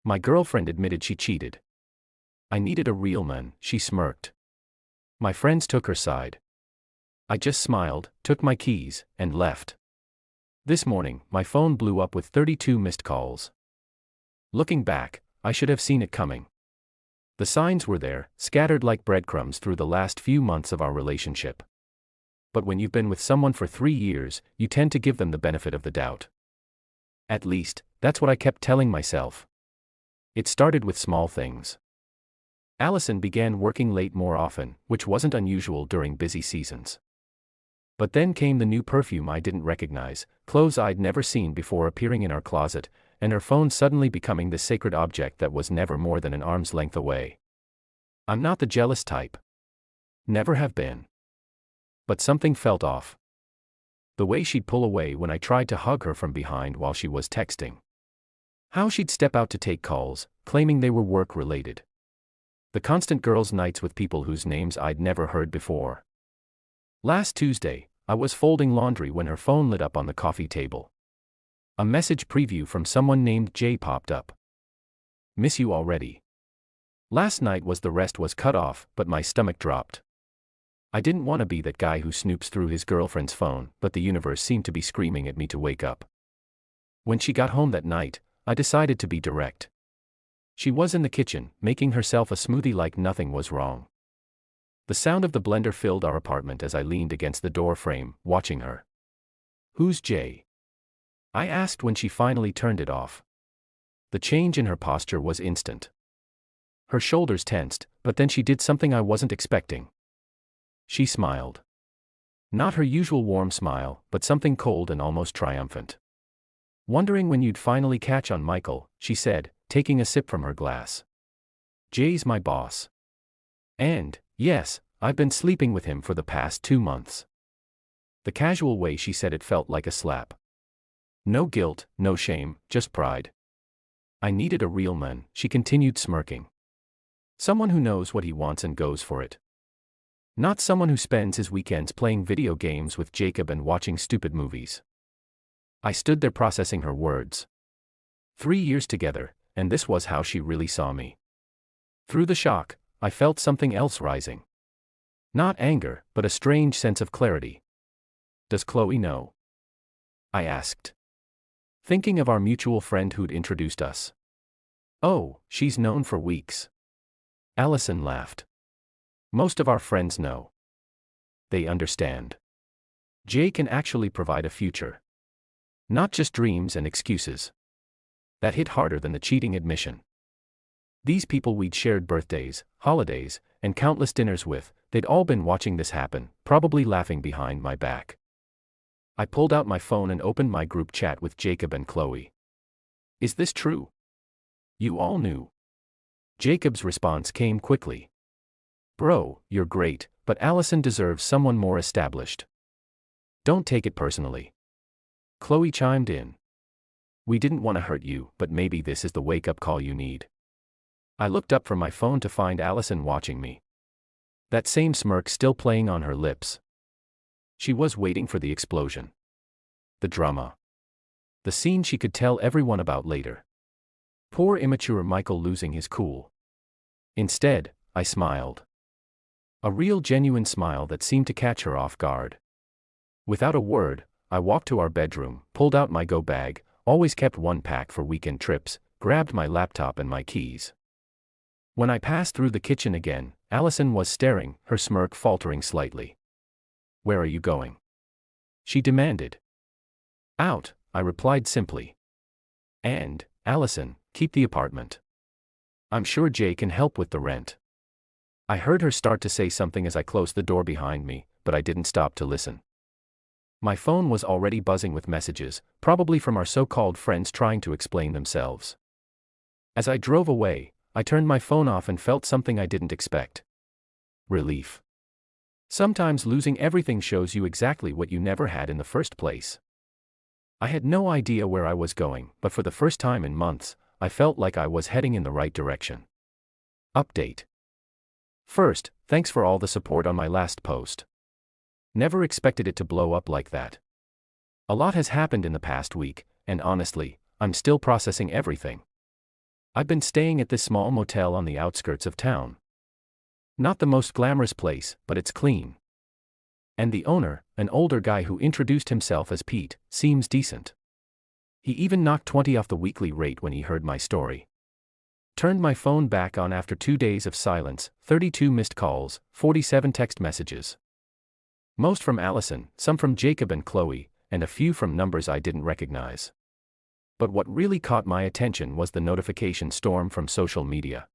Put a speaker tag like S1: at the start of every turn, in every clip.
S1: My girlfriend admitted she cheated. I needed a real man, she smirked. My friends took her side. I just smiled, took my keys, and left. This morning, my phone blew up with 32 missed calls. Looking back, I should have seen it coming. The signs were there, scattered like breadcrumbs through the last few months of our relationship. But when you've been with someone for 3 years, you tend to give them the benefit of the doubt. At least, that's what I kept telling myself. It started with small things. Allison began working late more often, which wasn't unusual during busy seasons. But then came the new perfume I didn't recognize, clothes I'd never seen before appearing in our closet, and her phone suddenly becoming the sacred object that was never more than an arm's length away. I'm not the jealous type. Never have been. But something felt off. The way she'd pull away when I tried to hug her from behind while she was texting. How she'd step out to take calls, claiming they were work-related. The constant girls' nights with people whose names I'd never heard before. Last Tuesday, I was folding laundry when her phone lit up on the coffee table. A message preview from someone named Jay popped up. Miss you already. Last night the rest was cut off, but my stomach dropped. I didn't want to be that guy who snoops through his girlfriend's phone, but the universe seemed to be screaming at me to wake up. When she got home that night, I decided to be direct. She was in the kitchen, making herself a smoothie like nothing was wrong. The sound of the blender filled our apartment as I leaned against the door frame, watching her. Who's Jay? I asked when she finally turned it off. The change in her posture was instant. Her shoulders tensed, but then she did something I wasn't expecting. She smiled. Not her usual warm smile, but something cold and almost triumphant. Wondering when you'd finally catch on, Michael, she said, taking a sip from her glass. Jay's my boss. And, yes, I've been sleeping with him for the past 2 months. The casual way she said it felt like a slap. No guilt, no shame, just pride. I needed a real man, she continued smirking. Someone who knows what he wants and goes for it. Not someone who spends his weekends playing video games with Jacob and watching stupid movies. I stood there processing her words. 3 years together, and this was how she really saw me. Through the shock, I felt something else rising. Not anger, but a strange sense of clarity. Does Chloe know? I asked. Thinking of our mutual friend who'd introduced us. Oh, she's known for weeks. Allison laughed. Most of our friends know. They understand. Jay can actually provide a future. Not just dreams and excuses. That hit harder than the cheating admission. These people we'd shared birthdays, holidays, and countless dinners with, they'd all been watching this happen, probably laughing behind my back. I pulled out my phone and opened my group chat with Jacob and Chloe. Is this true? You all knew. Jacob's response came quickly. Bro, you're great, but Allison deserves someone more established. Don't take it personally. Chloe chimed in. We didn't want to hurt you, but maybe this is the wake-up call you need. I looked up from my phone to find Allison watching me. That same smirk still playing on her lips. She was waiting for the explosion. The drama. The scene she could tell everyone about later. Poor immature Michael losing his cool. Instead, I smiled. A real genuine smile that seemed to catch her off guard. Without a word, I walked to our bedroom, pulled out my go bag, always kept one pack for weekend trips, grabbed my laptop and my keys. When I passed through the kitchen again, Allison was staring, her smirk faltering slightly. Where are you going? She demanded. Out, I replied simply. And, Allison, keep the apartment. I'm sure Jay can help with the rent. I heard her start to say something as I closed the door behind me, but I didn't stop to listen. My phone was already buzzing with messages, probably from our so-called friends trying to explain themselves. As I drove away, I turned my phone off and felt something I didn't expect. Relief. Sometimes losing everything shows you exactly what you never had in the first place. I had no idea where I was going, but for the first time in months, I felt like I was heading in the right direction. Update. First, thanks for all the support on my last post. Never expected it to blow up like that. A lot has happened in the past week, and honestly, I'm still processing everything. I've been staying at this small motel on the outskirts of town. Not the most glamorous place, but it's clean. And the owner, an older guy who introduced himself as Pete, seems decent. He even knocked 20 off the weekly rate when he heard my story. Turned my phone back on after 2 days of silence, 32 missed calls, 47 text messages. Most from Allison, some from Jacob and Chloe, and a few from numbers I didn't recognize. But what really caught my attention was the notification storm from social media.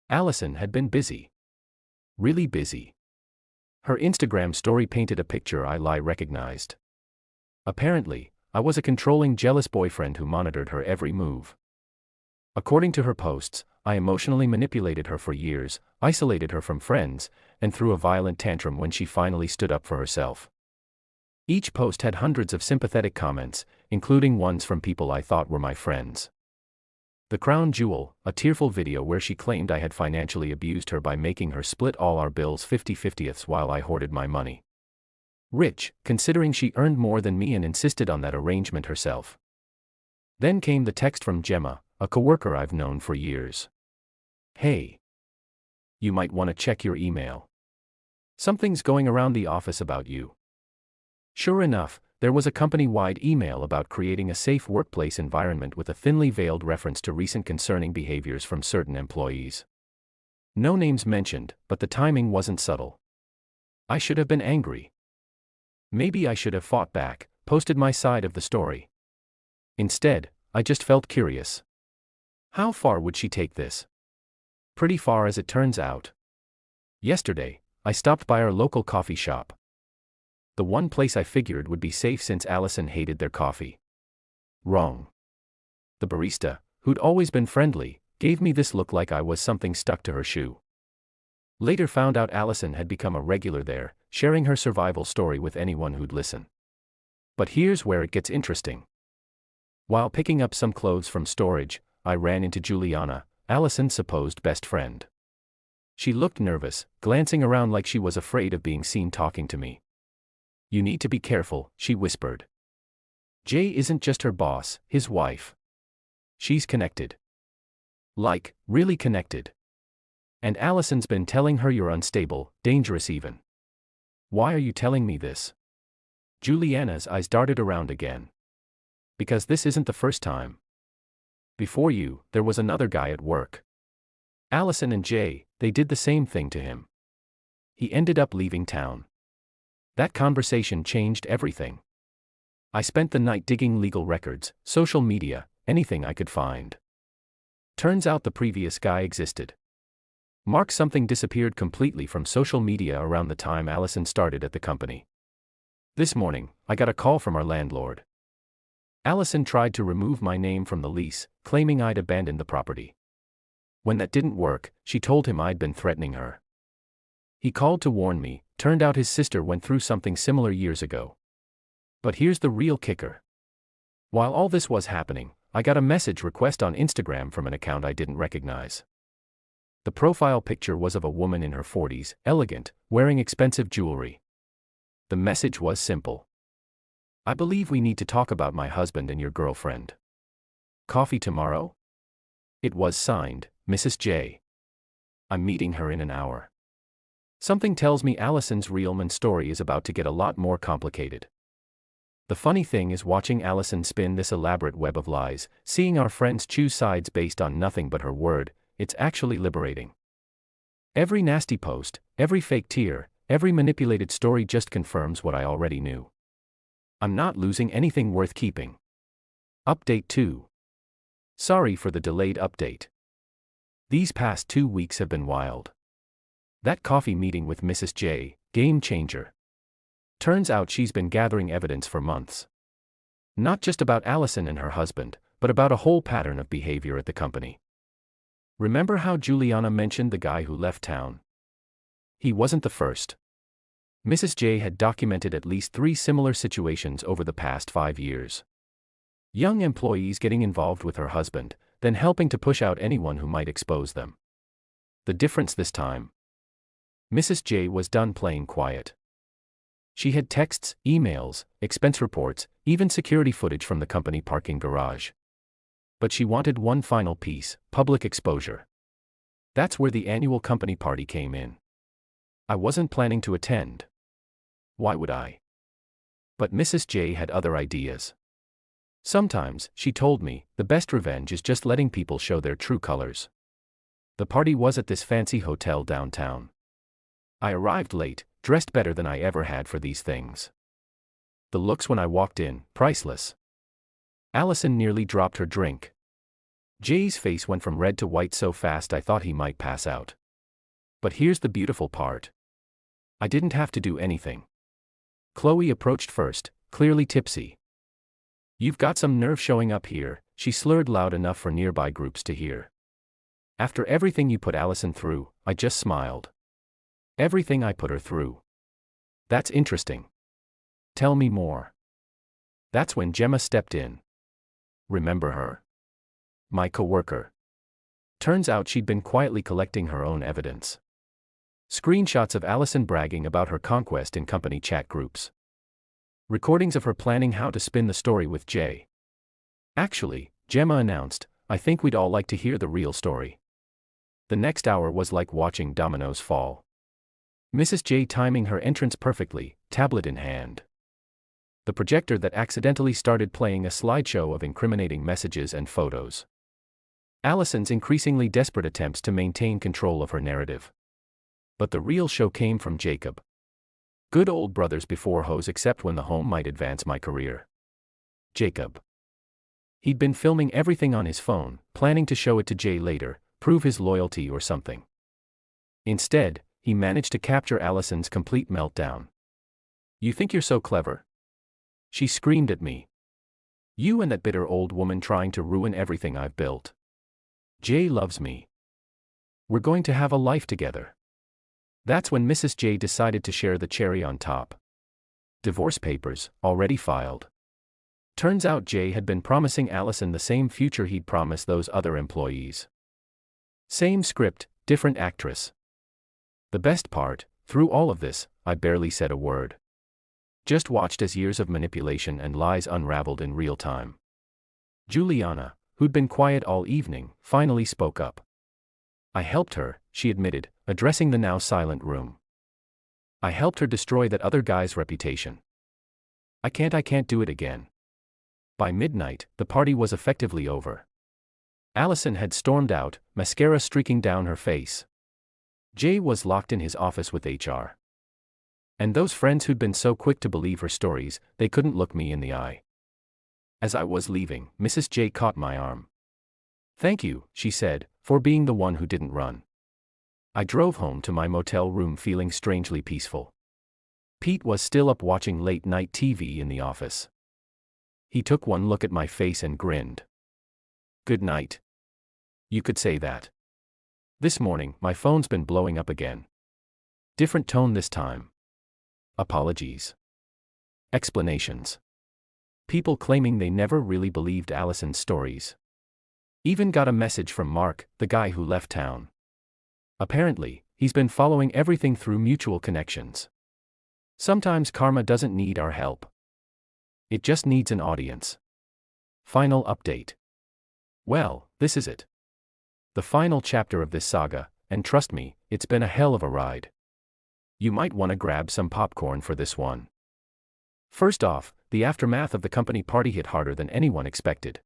S1: Allison had been busy. Really busy. Her Instagram story painted a picture I recognized. Apparently, I was a controlling, jealous boyfriend who monitored her every move. According to her posts, I emotionally manipulated her for years, isolated her from friends, and threw a violent tantrum when she finally stood up for herself. Each post had hundreds of sympathetic comments, including ones from people I thought were my friends. The crown jewel, a tearful video where she claimed I had financially abused her by making her split all our bills 50-50ths while I hoarded my money. Rich, considering she earned more than me and insisted on that arrangement herself. Then came the text from Gemma, a coworker I've known for years. Hey. You might want to check your email. Something's going around the office about you. Sure enough, there was a company-wide email about creating a safe workplace environment with a thinly veiled reference to recent concerning behaviors from certain employees. No names mentioned, but the timing wasn't subtle. I should have been angry. Maybe I should have fought back, posted my side of the story. Instead, I just felt curious. How far would she take this? Pretty far, as it turns out. Yesterday, I stopped by our local coffee shop. The one place I figured would be safe since Allison hated their coffee. Wrong. The barista, who'd always been friendly, gave me this look like I was something stuck to her shoe. Later found out Allison had become a regular there, sharing her survival story with anyone who'd listen. But here's where it gets interesting. While picking up some clothes from storage, I ran into Juliana, Allison's supposed best friend. She looked nervous, glancing around like she was afraid of being seen talking to me. You need to be careful, she whispered. Jay isn't just her boss, his wife. She's connected. Like, really connected. And Allison's been telling her you're unstable, dangerous even. Why are you telling me this? Juliana's eyes darted around again. Because this isn't the first time. Before you, there was another guy at work. Allison and Jay, they did the same thing to him. He ended up leaving town. That conversation changed everything. I spent the night digging legal records, social media, anything I could find. Turns out the previous guy existed. Mark something disappeared completely from social media around the time Allison started at the company. This morning, I got a call from our landlord. Allison tried to remove my name from the lease, claiming I'd abandoned the property. When that didn't work, she told him I'd been threatening her. He called to warn me. Turned out his sister went through something similar years ago. But here's the real kicker. While all this was happening, I got a message request on Instagram from an account I didn't recognize. The profile picture was of a woman in her 40s, elegant, wearing expensive jewelry. The message was simple. I believe we need to talk about my husband and your girlfriend. Coffee tomorrow? It was signed, Mrs. J. I'm meeting her in an hour. Something tells me Allison's real man story is about to get a lot more complicated. The funny thing is watching Allison spin this elaborate web of lies, seeing our friends choose sides based on nothing but her word, it's actually liberating. Every nasty post, every fake tear, every manipulated story just confirms what I already knew. I'm not losing anything worth keeping. Update 2. Sorry for the delayed update. These past 2 weeks have been wild. That coffee meeting with Mrs. J, game changer. Turns out she's been gathering evidence for months. Not just about Allison and her husband, but about a whole pattern of behavior at the company. Remember how Juliana mentioned the guy who left town? He wasn't the first. Mrs. J had documented at least 3 similar situations over the past 5 years. Young employees getting involved with her husband, then helping to push out anyone who might expose them. The difference this time? Mrs. J was done playing quiet. She had texts, emails, expense reports, even security footage from the company parking garage. But she wanted one final piece: public exposure. That's where the annual company party came in. I wasn't planning to attend. Why would I? But Mrs. J had other ideas. Sometimes, she told me, the best revenge is just letting people show their true colors. The party was at this fancy hotel downtown. I arrived late, dressed better than I ever had for these things. The looks when I walked in, priceless. Allison nearly dropped her drink. Jay's face went from red to white so fast I thought he might pass out. But here's the beautiful part. I didn't have to do anything. Chloe approached first, clearly tipsy. "You've got some nerve showing up here," she slurred loud enough for nearby groups to hear. "After everything you put Allison through," I just smiled. "Everything I put her through. That's interesting. Tell me more." That's when Gemma stepped in. Remember her? My coworker. Turns out she'd been quietly collecting her own evidence. Screenshots of Allison bragging about her conquest in company chat groups. Recordings of her planning how to spin the story with Jay. Actually, Gemma announced, "I think we'd all like to hear the real story." The next hour was like watching dominoes fall. Mrs. J timing her entrance perfectly, tablet in hand. The projector that accidentally started playing a slideshow of incriminating messages and photos. Allison's increasingly desperate attempts to maintain control of her narrative. But the real show came from Jacob. Good old brothers before hoes, except when the home might advance my career. Jacob. He'd been filming everything on his phone, planning to show it to Jay later, prove his loyalty or something. Instead, he managed to capture Allison's complete meltdown. "You think you're so clever?" she screamed at me. "You and that bitter old woman trying to ruin everything I've built. Jay loves me. We're going to have a life together." That's when Mrs. J decided to share the cherry on top. Divorce papers, already filed. Turns out Jay had been promising Allison the same future he'd promised those other employees. Same script, different actress. The best part, through all of this, I barely said a word. Just watched as years of manipulation and lies unraveled in real time. Juliana, who'd been quiet all evening, finally spoke up. "I helped her," she admitted, addressing the now silent room. "I helped her destroy that other guy's reputation. I can't do it again." By midnight, the party was effectively over. Allison had stormed out, mascara streaking down her face. Jay was locked in his office with HR. And those friends who'd been so quick to believe her stories, they couldn't look me in the eye. As I was leaving, Mrs. J caught my arm. "Thank you," she said, "for being the one who didn't run." I drove home to my motel room feeling strangely peaceful. Pete was still up watching late-night TV in the office. He took one look at my face and grinned. "Good night." You could say that. This morning, my phone's been blowing up again. Different tone this time. Apologies. Explanations. People claiming they never really believed Allison's stories. Even got a message from Mark, the guy who left town. Apparently, he's been following everything through mutual connections. Sometimes karma doesn't need our help. It just needs an audience. Final update. Well, this is it. The final chapter of this saga, and trust me, it's been a hell of a ride. You might want to grab some popcorn for this one. First off, the aftermath of the company party hit harder than anyone expected.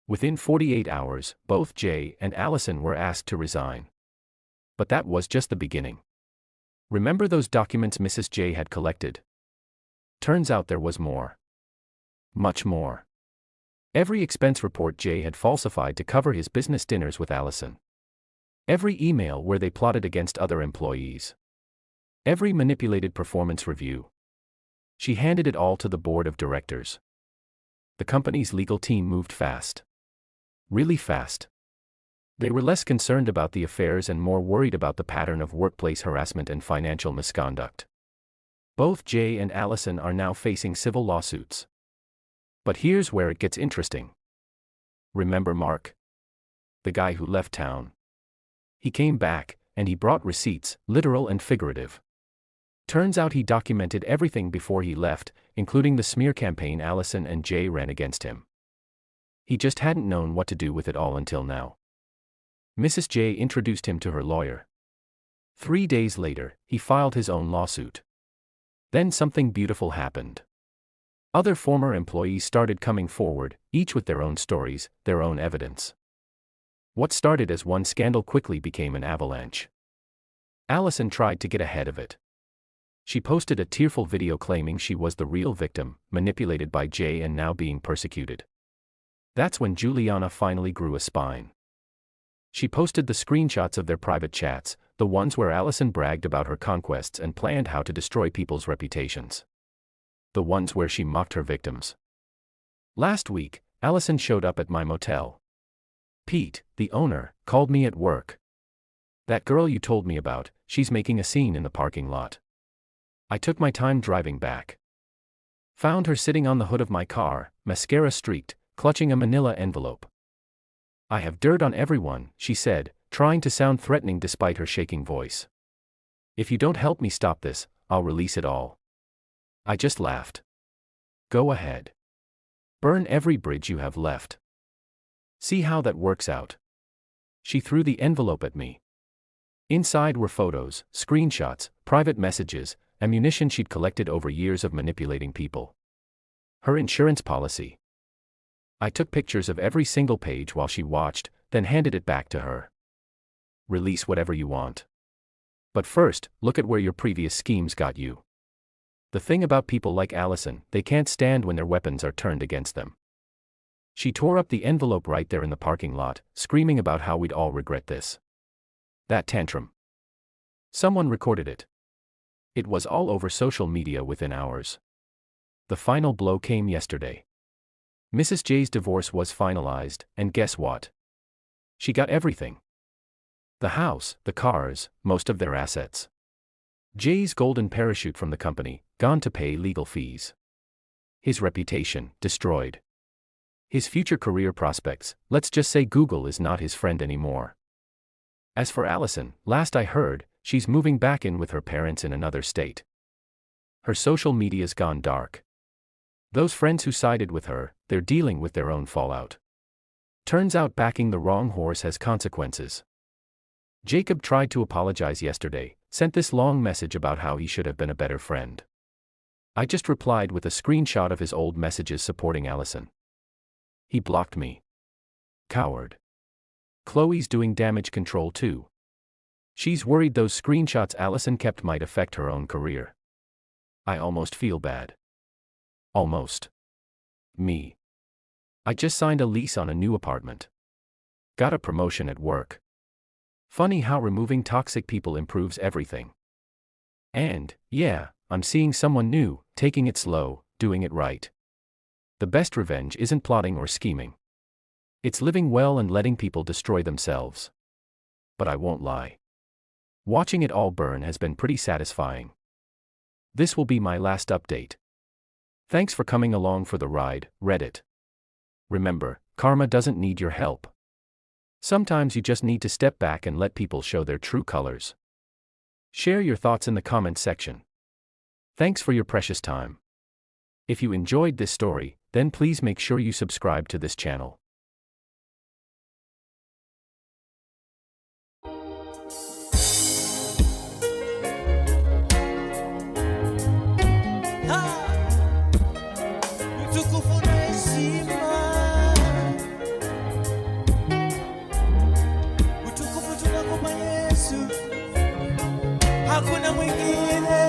S1: Within 48 hours, both Jay and Allison were asked to resign. But that was just the beginning. Remember those documents Mrs. J had collected? Turns out there was more. Much more. Every expense report Jay had falsified to cover his business dinners with Allison. Every email where they plotted against other employees. Every manipulated performance review. She handed it all to the board of directors. The company's legal team moved fast. Really fast. They were less concerned about the affairs and more worried about the pattern of workplace harassment and financial misconduct. Both Jay and Allison are now facing civil lawsuits. But here's where it gets interesting. Remember Mark? The guy who left town. He came back, and he brought receipts, literal and figurative. Turns out he documented everything before he left, including the smear campaign Allison and Jay ran against him. He just hadn't known what to do with it all until now. Mrs. J introduced him to her lawyer. 3 days later, he filed his own lawsuit. Then something beautiful happened. Other former employees started coming forward, each with their own stories, their own evidence. What started as one scandal quickly became an avalanche. Allison tried to get ahead of it. She posted a tearful video claiming she was the real victim, manipulated by Jay and now being persecuted. That's when Juliana finally grew a spine. She posted the screenshots of their private chats, the ones where Allison bragged about her conquests and planned how to destroy people's reputations. The ones where she mocked her victims. Last week, Allison showed up at my motel. Pete, the owner, called me at work. That girl you told me about, she's making a scene in the parking lot. I took my time driving back. Found her sitting on the hood of my car, mascara streaked, clutching a manila envelope. I have dirt on everyone, she said, trying to sound threatening despite her shaking voice. If you don't help me stop this, I'll release it all. I just laughed. Go ahead. Burn every bridge you have left. See how that works out. She threw the envelope at me. Inside were photos, screenshots, private messages, ammunition she'd collected over years of manipulating people. Her insurance policy. I took pictures of every single page while she watched, then handed it back to her. Release whatever you want. But first, look at where your previous schemes got you. The thing about people like Allison, they can't stand when their weapons are turned against them. She tore up the envelope right there in the parking lot, screaming about how we'd all regret this. That tantrum. Someone recorded it. It was all over social media within hours. The final blow came yesterday. Mrs. J's divorce was finalized, and guess what? She got everything. The house, the cars, most of their assets. Jay's golden parachute from the company, gone to pay legal fees. His reputation, destroyed. His future career prospects, let's just say Google is not his friend anymore. As for Allison, last I heard, she's moving back in with her parents in another state. Her social media's gone dark. Those friends who sided with her, they're dealing with their own fallout. Turns out backing the wrong horse has consequences. Jacob tried to apologize yesterday, sent this long message about how he should have been a better friend. I just replied with a screenshot of his old messages supporting Allison. He blocked me. Coward. Chloe's doing damage control too. She's worried those screenshots Allison kept might affect her own career. I almost feel bad. Almost. Me. I just signed a lease on a new apartment. Got a promotion at work. Funny how removing toxic people improves everything. And, yeah, I'm seeing someone new, taking it slow, doing it right. The best revenge isn't plotting or scheming. It's living well and letting people destroy themselves. But I won't lie. Watching it all burn has been pretty satisfying. This will be my last update. Thanks for coming along for the ride, Reddit. Remember, karma doesn't need your help. Sometimes you just need to step back and let people show their true colors. Share your thoughts in the comments section. Thanks for your precious time. If you enjoyed this story, then please make sure you subscribe to this channel.
S2: Hakuna mwingine